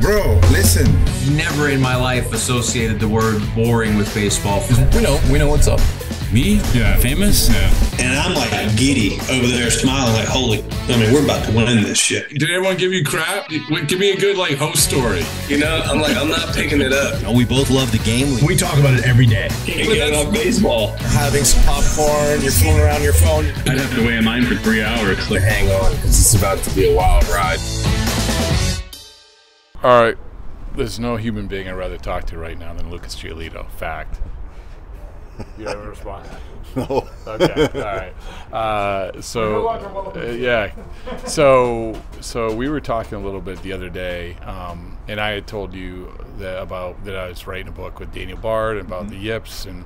Bro, listen. Never in my life associated the word boring with baseball. We know what's up. Me? Yeah. Famous? Yeah. And I'm like giddy over there smiling like, we're about to win this shit. Did everyone give you crap? Give me a good host story. You know, I'm not picking it up. We both love the game. We talk about it every day. Can't get enough baseball. Having some popcorn, you're fooling around your phone. I'd have to wait in line for 3 hours. Hang on, because it's about to be a wild ride. All right. There's no human being I'd rather talk to right now than Lucas Giolito. Fact. You have a response? No. Okay. All right. So we were talking a little bit the other day, and I had told you that I was writing a book with Daniel Bard about the yips, and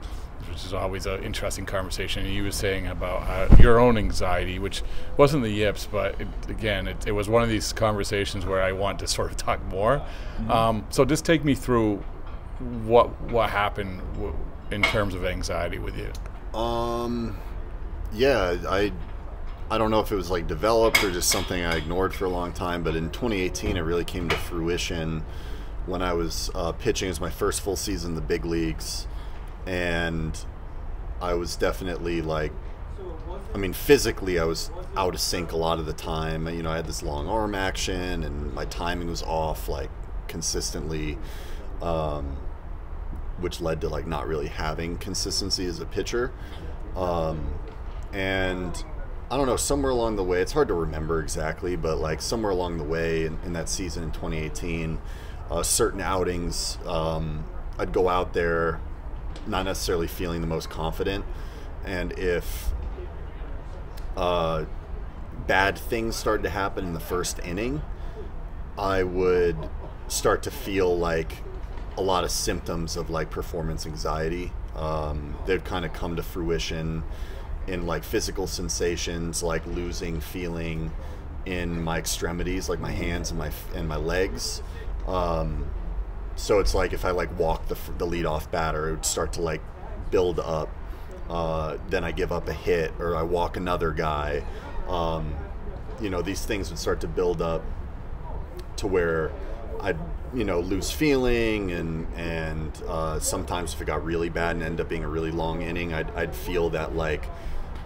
which is always an interesting conversation. And he was saying about your own anxiety, which wasn't the yips, but it was one of these conversations where I want to sort of talk more. So just take me through what happened in terms of anxiety with you. Yeah, I don't know if it was developed or just something I ignored for a long time, but in 2018 it really came to fruition when I was pitching. It was my first full season in the big leagues, and I was definitely physically I was out of sync a lot of the time. I had this long arm action and my timing was off consistently, which led to not really having consistency as a pitcher. And I don't know, somewhere along the way, it's hard to remember exactly, but somewhere along the way in that season in 2018, certain outings, I'd go out there not necessarily feeling the most confident, and if bad things started to happen in the first inning, I would start to feel a lot of symptoms of performance anxiety. They'd kind of come to fruition in physical sensations, losing feeling in my extremities, my hands and my legs. So it's if I walk the leadoff batter, it would start to build up. Then I give up a hit, or I walk another guy. These things would start to build up to where I'd lose feeling, and sometimes if it got really bad and ended up being a really long inning, I'd feel that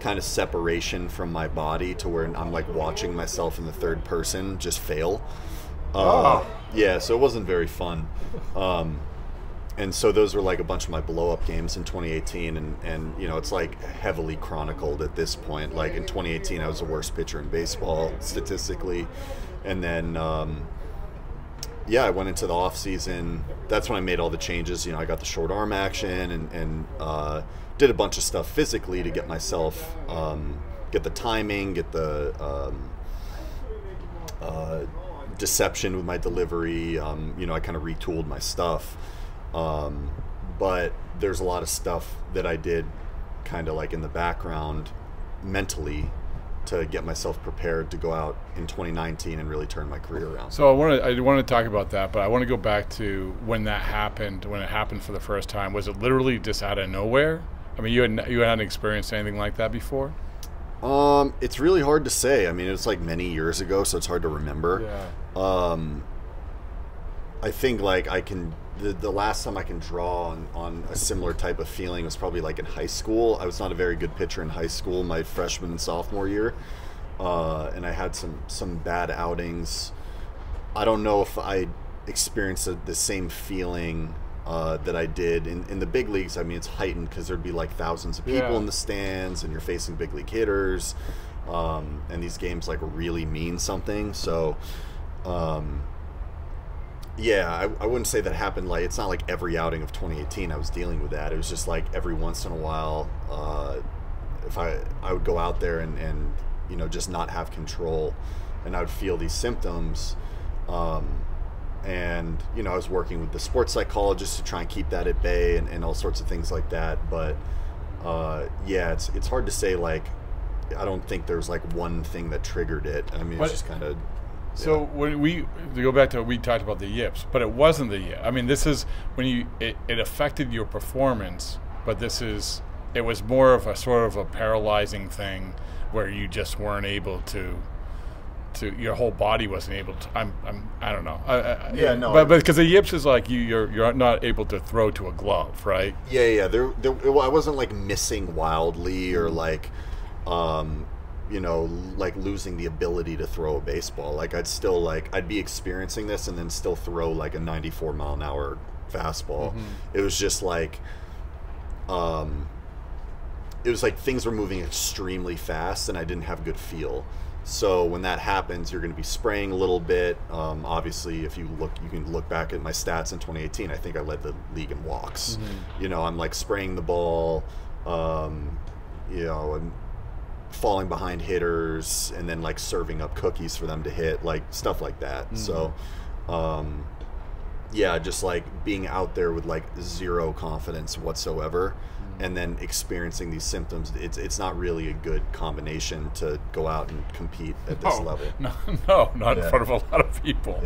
kind of separation from my body to where I'm watching myself in the third person just fail. Yeah, so it wasn't very fun. And so those were a bunch of my blow-up games in 2018, and it's heavily chronicled at this point. In 2018 I was the worst pitcher in baseball statistically, and then I went into the off season. That's when I made all the changes. I got the short arm action and did a bunch of stuff physically to get myself, get the timing, get the deception with my delivery. I kind of retooled my stuff. But there's a lot of stuff that I did kind of in the background mentally to get myself prepared to go out in 2019 and really turn my career around. So I want to talk about that, but I want to go back to when it happened for the first time. Was it literally just out of nowhere? I mean, you hadn't experienced anything like that before? It's really hard to say. I mean, it's many years ago, so it's hard to remember. Yeah. I think the last time I can draw on a similar type of feeling was probably in high school. I was not a very good pitcher in high school, my freshman and sophomore year, and I had some bad outings. I don't know if I experienced the same feeling that I did in the big leagues. I mean, it's heightened because there'd be thousands of people in the stands, and you're facing big league hitters, and these games really mean something. So yeah, I wouldn't say that happened it's not every outing of 2018 I was dealing with that. It was just every once in a while, if I would go out there and just not have control, and I would feel these symptoms, and I was working with the sports psychologist to try and keep that at bay, and all sorts of things like that. But yeah, it's hard to say. I don't think there's one thing that triggered it. I mean, it's just kind of. So when to go back to we talked about the yips, but it wasn't the yip. I mean, this is when it affected your performance, but it was more of a sort of a paralyzing thing where you just weren't able to to, your whole body wasn't able to. I don't know. No. But because the yips is like you're not able to throw to a glove, right? Yeah. I wasn't like missing wildly or like, like losing the ability to throw a baseball. Like I'd be experiencing this and then still throw like a 94 mile an hour fastball. It was just like, it was like things were moving extremely fast and I didn't have good feel. So when that happens, you're going to be spraying a little bit. Obviously, if you can look back at my stats in 2018. I think I led the league in walks. I'm like spraying the ball, and falling behind hitters, and then like serving up cookies for them to hit, like stuff like that. So, just like being out there with like zero confidence whatsoever. And then experiencing these symptoms, it's not really a good combination to go out and compete at this level. No, not in front of a lot of people.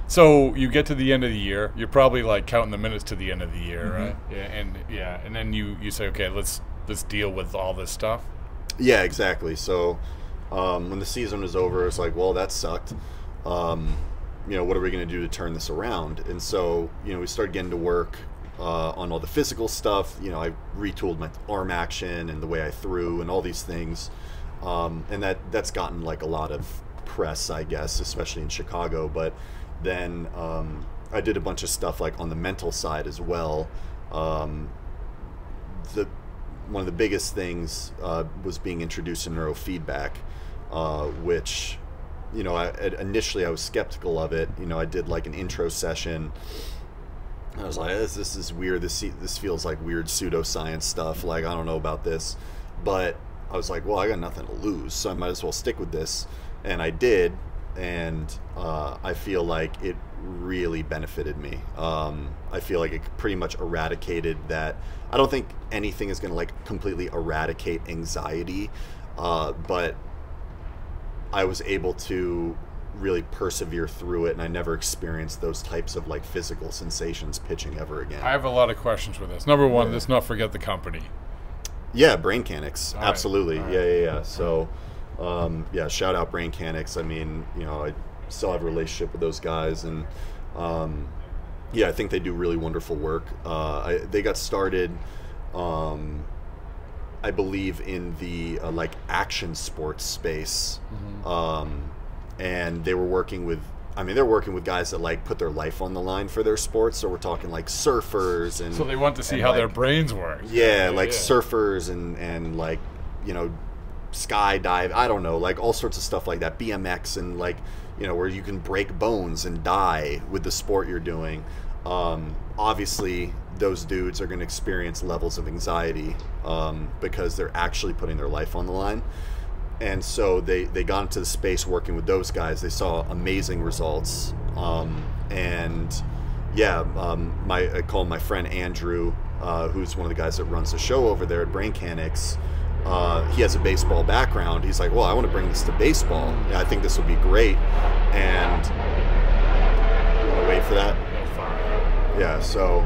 So you get to the end of the year. You're probably like counting the minutes to the end of the year, right? And then you say, okay, let's deal with all this stuff. Yeah, exactly. So when the season was over, it's like, well, that sucked. What are we going to do to turn this around? And so we started getting to work on all the physical stuff. I retooled my arm action and the way I threw and all these things, and that's gotten like a lot of press, I guess, especially in Chicago. But then I did a bunch of stuff like on the mental side as well. One of the biggest things was being introduced to neurofeedback, which initially I was skeptical of it. I did like an intro session. I was like, this is weird. This feels like weird pseudoscience stuff. Like, I don't know about this. But I was like, well, I got nothing to lose, so I might as well stick with this. And I did, and I feel like it really benefited me. I feel like it pretty much eradicated that. I don't think anything is going to like completely eradicate anxiety, but I was able to really persevere through it, and I never experienced those types of like physical sensations pitching ever again. I have a lot of questions with this. Number one, let's not forget the company. Yeah, BrainKanix, absolutely. Right. Yeah. So, shout out BrainKanix. I mean, I still have a relationship with those guys, and I think they do really wonderful work. They got started, I believe, in the like action sports space. And they were working with, they're working with guys that like put their life on the line for their sports. So we're talking like surfers, and so they want to see how their brains work. Surfers and like, skydive. I don't know, like all sorts of stuff like that. BMX and like, where you can break bones and die with the sport you're doing. Obviously, those dudes are going to experience levels of anxiety because they're actually putting their life on the line. And so they got into the space working with those guys. They saw amazing results. I called my friend Andrew, who's one of the guys that runs the show over there at BrainKanix. He has a baseball background. He's like, well, I want to bring this to baseball. Yeah, I think this would be great. And you want to wait for that? Yeah, so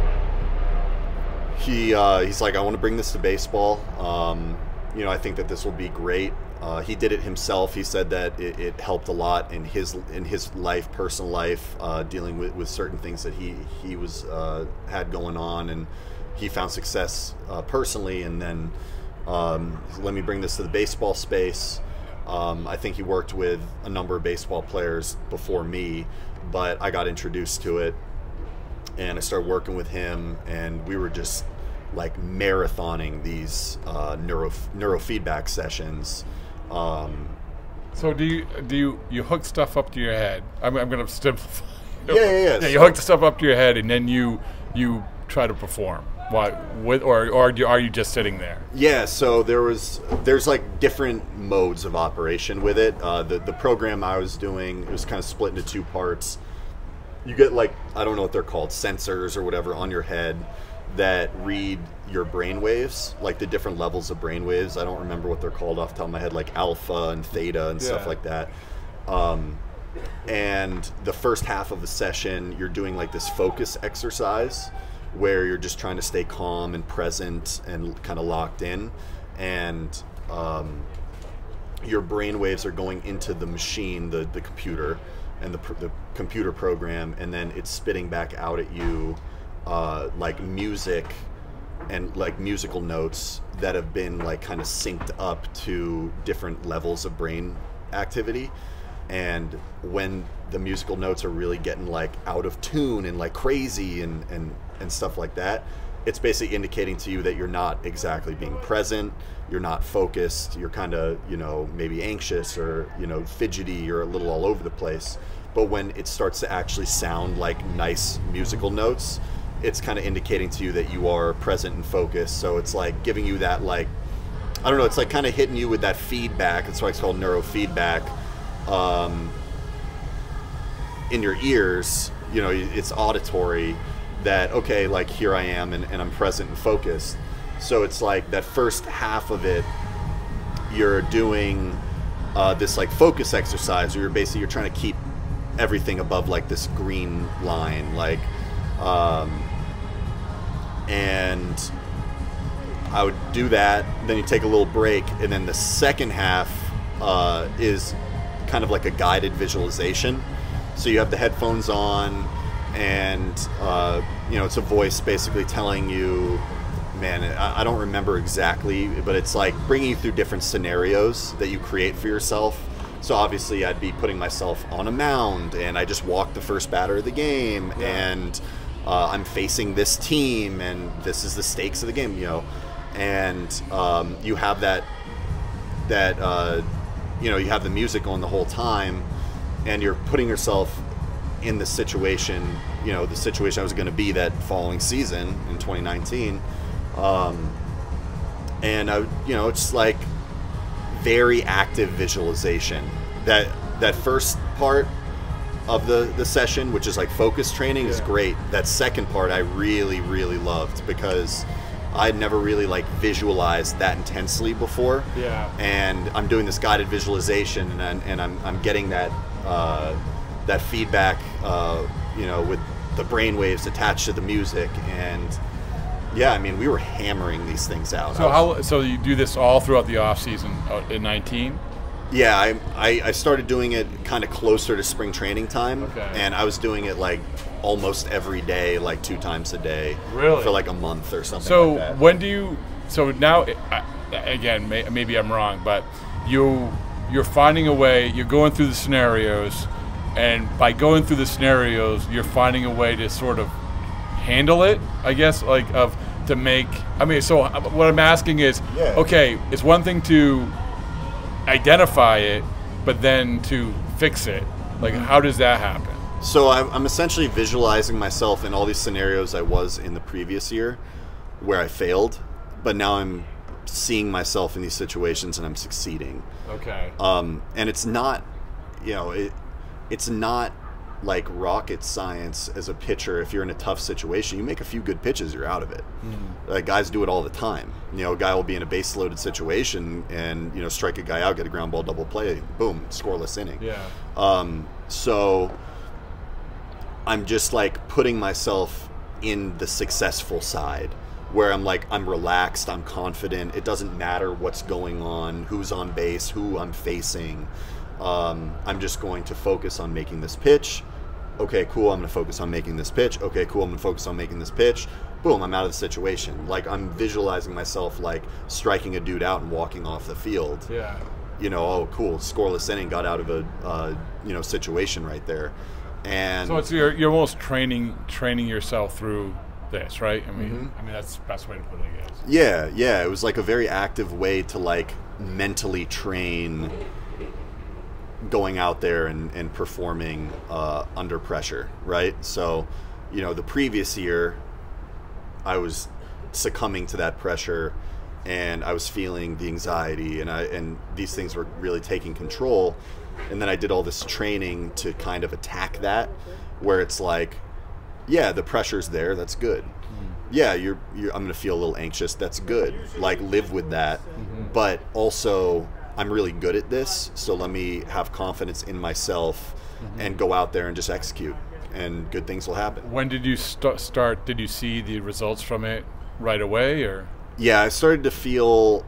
he's like, I want to bring this to baseball. I think that this will be great. He did it himself. He said that it helped a lot in his life, personal life, dealing with certain things that he was had going on, and he found success personally. And then let me bring this to the baseball space. I think he worked with a number of baseball players before me, but I got introduced to it, and I started working with him, and we were just like marathoning these neurofeedback sessions. So do you hook stuff up to your head? I'm going to simplify. Yeah. You hook the stuff up to your head, and then you try to perform. Why? Or are you just sitting there? Yeah. So there's like different modes of operation with it. The program I was doing, it was kind of split into two parts. You get like, I don't know what they're called, sensors or whatever on your head that read your brain waves, like the different levels of brain waves. I don't remember what they're called off the top of my head, like alpha and theta and stuff like that. And the first half of the session, you're doing like this focus exercise where you're just trying to stay calm and present and kind of locked in. And your brain waves are going into the machine, the computer, and the computer program, and then it's spitting back out at you like music and like musical notes that have been like kind of synced up to different levels of brain activity. And when the musical notes are really getting like out of tune and like crazy and stuff like that, it's basically indicating to you that you're not exactly being present, you're not focused, you're kind of, you know, maybe anxious or, you know, fidgety, you're a little all over the place. But when it starts to actually sound like nice musical notes, it's kind of indicating to you that you are present and focused. So it's like giving you that, like, I don't know, it's like kind of hitting you with that feedback. That's why it's called neurofeedback. In your ears, you know, it's auditory, that, okay, like here I am and I'm present and focused. So it's like that first half of it, you're doing this like focus exercise, or you're trying to keep everything above like this green line, like, and I would do that, then you take a little break, and then the second half is kind of like a guided visualization. So you have the headphones on, and you know, it's a voice basically telling you, man, I don't remember exactly, but it's like bringing you through different scenarios that you create for yourself. So obviously I'd be putting myself on a mound, and I just walked the first batter of the game, and I'm facing this team, and this is the stakes of the game, you know. And you have that you know, you have the music on the whole time, and you're putting yourself in the situation, you know, the situation I was going to be that following season in 2019. And I, you know, it's like very active visualization. That first part of the session, which is like focus training, is great. That second part I really, really loved, because I'd never really like visualized that intensely before. Yeah. And I'm doing this guided visualization, and I'm getting that that feedback, you know, with the brain waves attached to the music. And yeah, I mean, we were hammering these things out. So you do this all throughout the off season in 19? Yeah, I started doing it kind of closer to spring training time. Okay. And I was doing it like almost every day, like 2 times a day. Really? For like a month or something like that. So when do you, so now, again, maybe I'm wrong, but you're finding a way, you're going through the scenarios, and by going through the scenarios, you're finding a way to sort of handle it, I guess, like to make, I mean, so what I'm asking is, okay, it's one thing to identify it, but then to fix it. Like, how does that happen? So I'm essentially visualizing myself in all these scenarios I was in the previous year where I failed, but now I'm seeing myself in these situations and I'm succeeding. Okay. And it's not, you know, it's not like rocket science as a pitcher. If you're in a tough situation, you make a few good pitches, you're out of it. Like, guys do it all the time. You know, a guy will be in a base loaded situation and, you know, strike a guy out, get a ground ball double play, boom, scoreless inning. Yeah. So I'm just like putting myself in the successful side, where I'm like, I'm relaxed, I'm confident, it doesn't matter what's going on, who's on base, who I'm facing. I'm just going to focus on making this pitch. Okay, cool, I'm going to focus on making this pitch. Okay, cool, I'm going to focus on making this pitch. Boom, I'm out of the situation. Like, I'm visualizing myself like striking a dude out and walking off the field. Yeah. You know, oh, cool, scoreless inning, got out of a you know, situation right there. And so it's you're almost training yourself through this, right? I mean, that's the best way to put it, I guess. Yeah. It was like a very active way to like mentally train going out there and performing under pressure, right? So, you know, the previous year, I was succumbing to that pressure, and I was feeling the anxiety, and these things were really taking control. And then I did all this training to kind of attack that, where it's like, yeah, the pressure's there, that's good. Yeah, I'm going to feel a little anxious, that's good. Like, live with that. But also, I'm really good at this, so let me have confidence in myself and go out there and just execute, and good things will happen. When did you start? Did you see the results from it right away, or? Yeah, I started to feel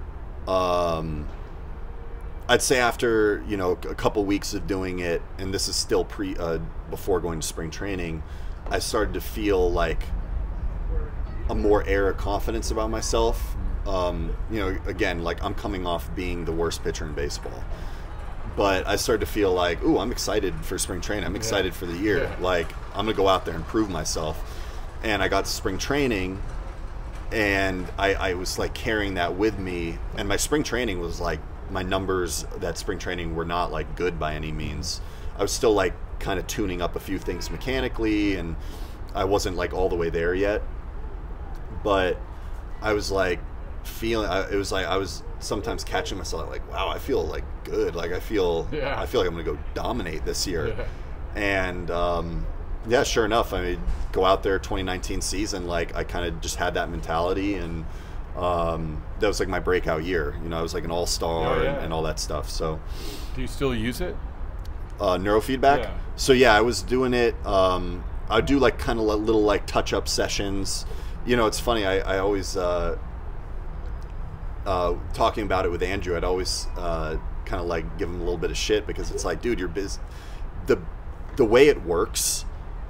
I'd say after, you know, a couple weeks of doing it, and this is still before going to spring training, I started to feel like a more air of confidence about myself. You know, again, like I'm coming off being the worst pitcher in baseball, but I started to feel like, ooh, I'm excited for spring training. I'm excited for the year. Yeah. Like I'm gonna go out there and prove myself. And I got to spring training, and I was like carrying that with me. And my spring training was like, my numbers that spring training were not like good by any means. I was still like kind of tuning up a few things mechanically, and I wasn't like all the way there yet. But I was like feeling, it was like I was sometimes catching myself like, wow, I feel like good. Like I feel like I'm gonna go dominate this year. Yeah. And yeah, sure enough, I mean, go out there 2019 season, like I kind of just had that mentality, and that was like my breakout year. You know, I was like an all-star and all that stuff. So, do you still use it? Neurofeedback. Yeah. So yeah, I was doing it. I'd do like kind of little like touch-up sessions. You know, it's funny. I always talking about it with Andrew. I'd always kind of like give him a little bit of shit, because it's like, dude, you're busy. The way it works,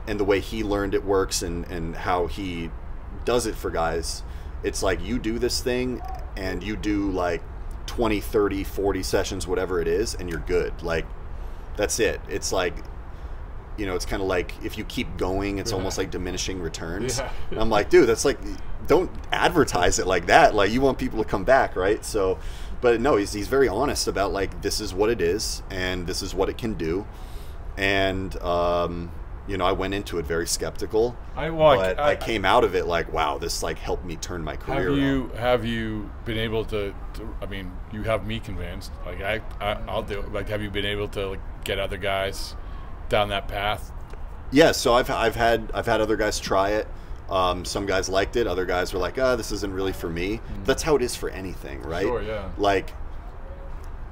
and the way he learned it works, and how he does it for guys, it's like you do this thing and you do like 20, 30, 40 sessions, whatever it is, and you're good. Like that's it. It's like, you know, it's kind of like if you keep going, it's almost like diminishing returns. And I'm like, dude, that's like, don't advertise it like that. Like you want people to come back, right? So, but no, he's very honest about like, this is what it is and this is what it can do. And you know, I went into it very skeptical, but I came out of it like, wow, this like helped me turn my career around. Have you been able to? I mean, you have me convinced. Like I'll do it. Like, have you been able to like get other guys down that path? Yeah, so I've had other guys try it. Some guys liked it. Other guys were like, this isn't really for me. That's how it is for anything, right? Sure, yeah. Like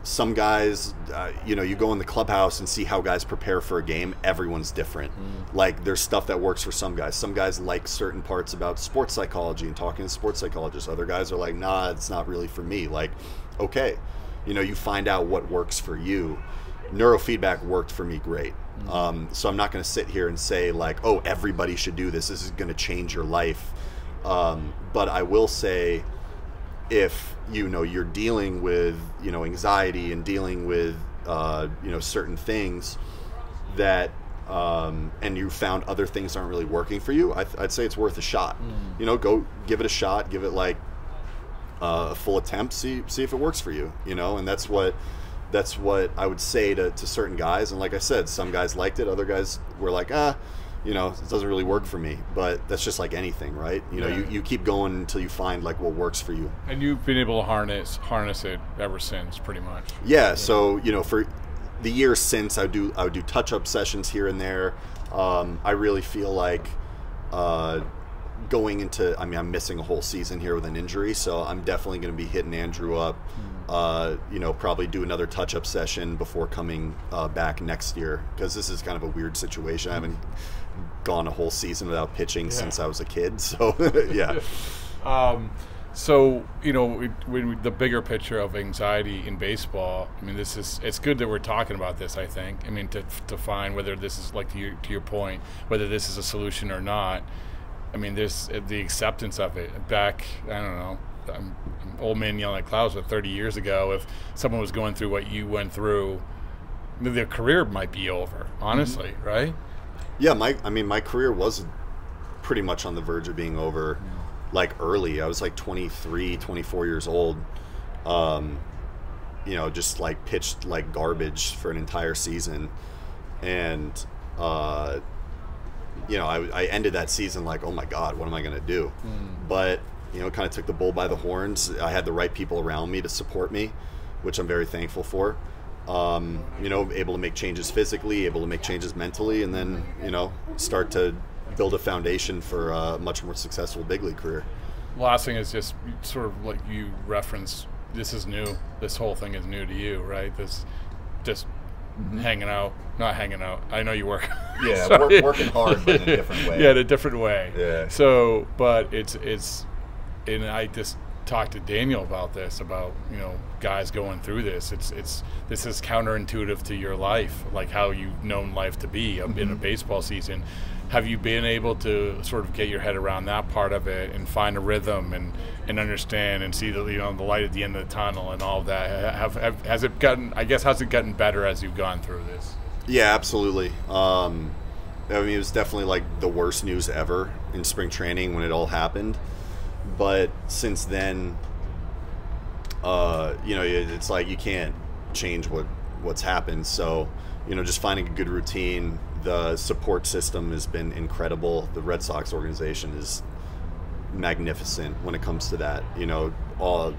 some guys, you know, you go in the clubhouse and see how guys prepare for a game. Everyone's different. Like there's stuff that works for some guys. Some guys like certain parts about sports psychology and talking to sports psychologists. Other guys are like, nah, it's not really for me. Like, okay, you know, you find out what works for you. Neurofeedback worked for me great. So I'm not going to sit here and say like, oh, everybody should do this. This is going to change your life. But I will say, if you know you're dealing with, you know, anxiety and dealing with you know, certain things that and you found other things aren't really working for you, I'd say it's worth a shot. You know, go give it a shot, give it like a full attempt, see if it works for you, you know. And that's what I would say to certain guys. And like I said, some guys liked it, other guys were like, you know, it doesn't really work for me. But that's just like anything, right? You know, you keep going until you find like what works for you. And you've been able to harness it ever since, pretty much. Yeah. So, you know, for the years since, I would do touch-up sessions here and there. I really feel like going into, I mean, I'm missing a whole season here with an injury, so I'm definitely going to be hitting Andrew up. You know, probably do another touch-up session before coming back next year, because this is kind of a weird situation. I haven't gone a whole season without pitching since I was a kid, so yeah. So, you know, when the bigger picture of anxiety in baseball, I mean, it's good that we're talking about this, I think. I mean, to find whether this is, like, to your point, whether this is a solution or not. I mean, there's the acceptance of it. Back, I don't know, I'm old man yelling at clouds, but 30 years ago, if someone was going through what you went through, their career might be over, honestly, right? Yeah, my career was pretty much on the verge of being over, like early. I was like 23, 24 years old. You know, just like pitched like garbage for an entire season, and you know, I ended that season like, oh my God, what am I gonna do? But you know, kind of took the bull by the horns. I had the right people around me to support me, which I'm very thankful for. You know, able to make changes physically, able to make changes mentally, and then, you know, start to build a foundation for a much more successful big league career. Last thing is just sort of like you referenced, this is new. This whole thing is new to you, right? This just hanging out, not hanging out. I know you work. Yeah, working hard, but in a different way. Yeah, in a different way. Yeah. So, but it's, and I just talked to Daniel about this, about, you know, guys going through this. This is counterintuitive to your life, like how you've known life to be in a baseball season. Have you been able to sort of get your head around that part of it and find a rhythm and understand and see the, you know, the light at the end of the tunnel and all of that? Has it gotten better as you've gone through this? Yeah, absolutely. I mean, it was definitely like the worst news ever in spring training when it all happened. But since then, you know, it's like you can't change what's happened. So, you know, just finding a good routine. The support system has been incredible. The Red Sox organization is magnificent when it comes to that. You know, all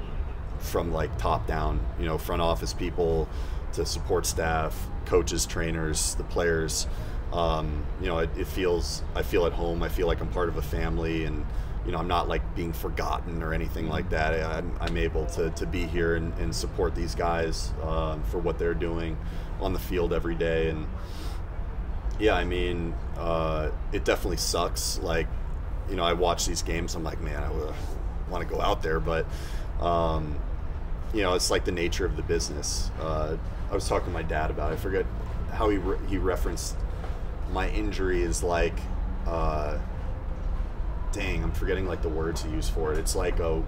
from like top down, you know, front office people to support staff, coaches, trainers, the players. You know, I feel at home. I feel like I'm part of a family, and, you know, I'm not like being forgotten or anything like that. I'm able to be here and support these guys for what they're doing on the field every day. And yeah, I mean, it definitely sucks. Like, you know, I watch these games, I'm like, man, I want to go out there, but you know, it's like the nature of the business. I was talking to my dad about it. I forget how he referenced my injury is like, dang, I'm forgetting like the words he used for it. It's like I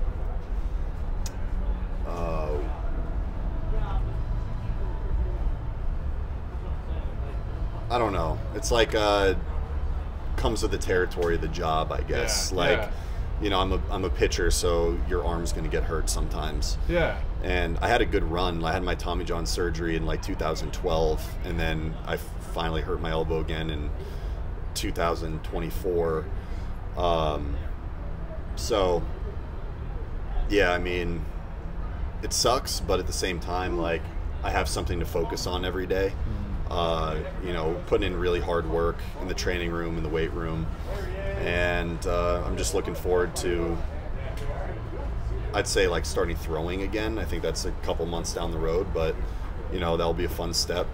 don't know. It's like comes with the territory of the job, I guess. You know, I'm a pitcher, so your arm's going to get hurt sometimes. Yeah. And I had a good run. I had my Tommy John surgery in like 2012, and then I finally hurt my elbow again in 2024. So yeah, I mean, it sucks, but at the same time, like, I have something to focus on every day. You know, putting in really hard work in the training room, in the weight room, and I'm just looking forward to, I'd say, like, starting throwing again. I think that's a couple months down the road, but, you know, that'll be a fun step.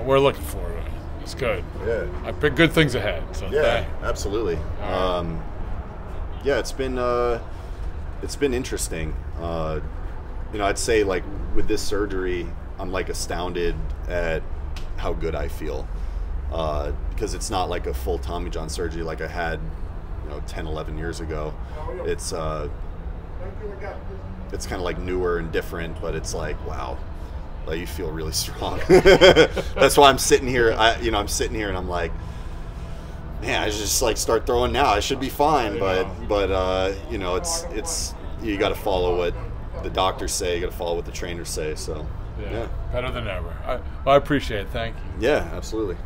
We're looking forward to it. It's good. Yeah. I pick good things ahead. So yeah, absolutely. Yeah, it's been interesting. You know, I'd say, like, with this surgery, I'm like astounded at how good I feel, because it's not like a full Tommy John surgery like I had, you know, 10, 11 years ago. It's kind of like newer and different, but it's like, wow, like, you feel really strong. That's why I'm sitting here. I'm sitting here and I'm like, man, I should just like start throwing now. I should be fine. But you know, it's you got to follow what the doctors say. You got to follow what the trainers say. So. Yeah, better than ever. I appreciate it. Thank you. Yeah, absolutely.